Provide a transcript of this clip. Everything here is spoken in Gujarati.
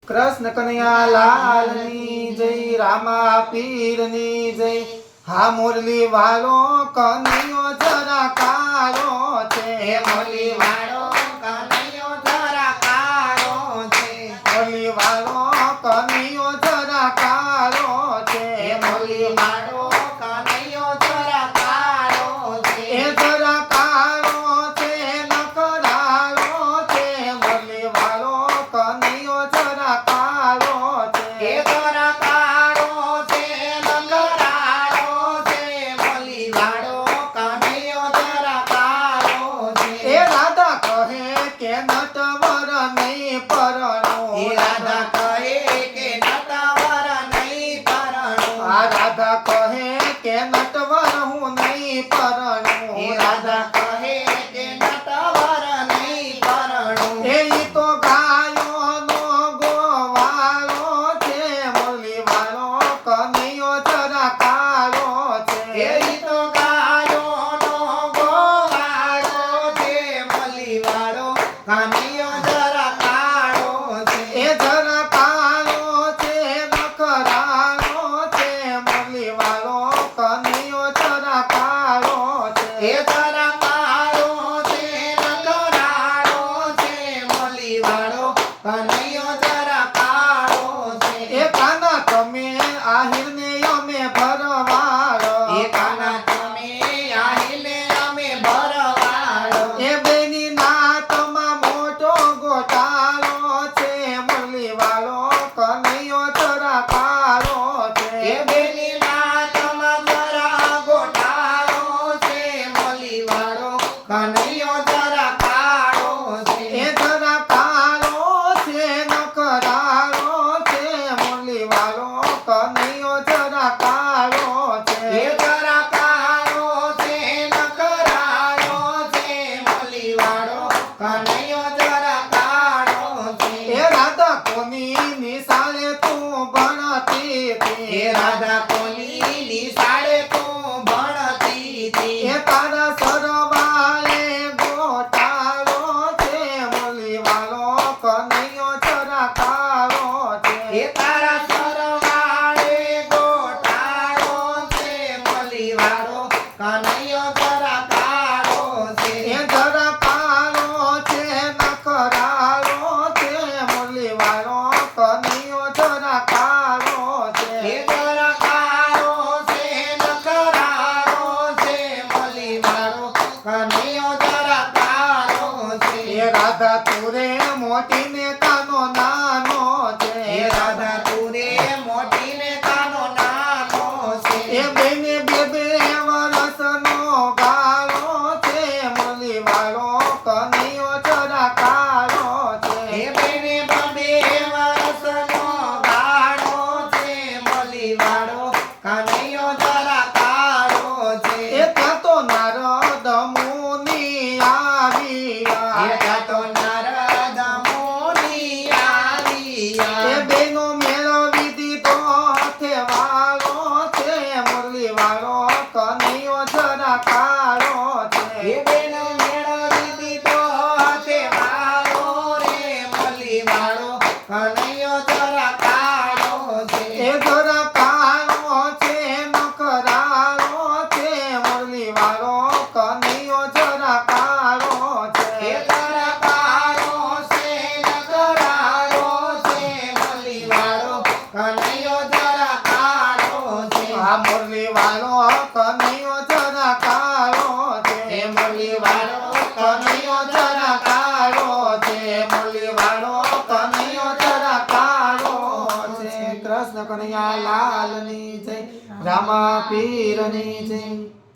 कृष्ण कन्हैया लाल नी जय, रामा पीर नी जय। हा मुरली वालो कन्हैयो जरा कारो छे, मुरली वालो कन्हैयो जरा कारो छे, मुरली वालो कन्हैयो जरा कारो छे, मुरली वालो कन्हैयो जरा कारो छे, ए जरा कारो छे न करारो छे, मुरली वालो कन्हैयो जरा कारो छे, ए जरा कारो छे न करारो छे, मुरली वालो कन्हैयो जरा कारो छे। ए राधा कहे के नटवर नहीं परनो, ए राधा कहे के नटवर नहीं परनो, आ राधा कहे के नटवर हूँ नहीं परनो, ए राधा कहे के नटवर नहीं परनो, ए ઈ તો ગાયોનો ગોવાળો છે, મુરલી વાળો કનૈયો જરા કાળો છે, એ તો ગાયોનો ગોવાળો છે, મુરલી વાળો કનૈયો જરા કાળો છે, એ જરા કાળો છે નખરાળો છે, મુરલી વાળો કનૈયો જરા કાળો છે, એ જરા કાળો છે નકરાળો છે, મુરલી વાળો કનૈયો જરા કાળો છે, એ કાના તમે આહિરને અમે ભરવાળો, એ કાના તમે આहिले અમે ભરવાળો, એ બેની નાતમાં મોટો ગોટાળો છે, મુરલી વાળો કનૈયો જરા કાળો છે, એ બેની નાતમાં જરા ગોટાળો છે, મુરલી વાળો કનૈયો જરા કાળો છે, એ જરા કાળો છે નખરાળો છે, મુરલી વાળો કનૈયો જરા કાળો છે, એ જરા કાળો છે નકરાળો છે, મુરલી વાળો કનૈયો જરા કાળો છે, એ રાધા કોની નિશાળે તું ભણતી હતી, એ રાધા કોની નિશાળે તું ભણતી હતી, એ તારા સરવાળે ગોટાળો છે, મુરલી વાળો કનૈયો જરા કાળો છે, એ તારા સરવાળે ગોટાળો છે, મુરલી વાળો કનૈયો જરા કાળો છે, એ જરા કાળો છે નખરાળો છે, મુરલી વાળો કનૈયો જરા કાળો છે, એ જરા કાળો છે નકરાળો છે, મુરલી વાળો કનૈયો જરા કાળો છે, એ રાધા તુરે મોટી ને કાનો નાનો છે, એ રાધા તુરે મોટી ને કાનો નાનો છે, એ બેને બે બે વરસનો ગાળો છે, મુરલી વાળો કનૈયો જરા કાળો છે, એ બેને બબે વરસનો ગાળો છે, મુરલી વાળો કનૈયો જરા કાળો છે, એ ત્યાં તો નારદ મુનિ આવ્યા, એ જાતો નારદ મુનિ આવ્યા, એ બેનો મેળવી દીધો હાથે વાળો છે, મુરલી વાળો કનૈયો જરા કાળો છે, એ બેનો મેળવી દીધો હાથે વાળો રે, મુરલી વાળો કનૈયો જરા કાળો છે, એ જરા કાળો છે નખરાળો છે, મુરલી વાળો કનૈયો જરા કાળો છે, એ જરા કાળો છે નકરાળો છે, મુરલી વાળો કનૈયો જરા કાળો છે, આ મુરલી વાળો કનૈયો જરા કાળો છે, એ મુરલી વાળો કનૈયો જરા કાળો છે, મુરલી વાળો કનૈયો જરા કાળો છે। કૃષ્ણ કનૈયા લાલની જય, રામા પીરની જય।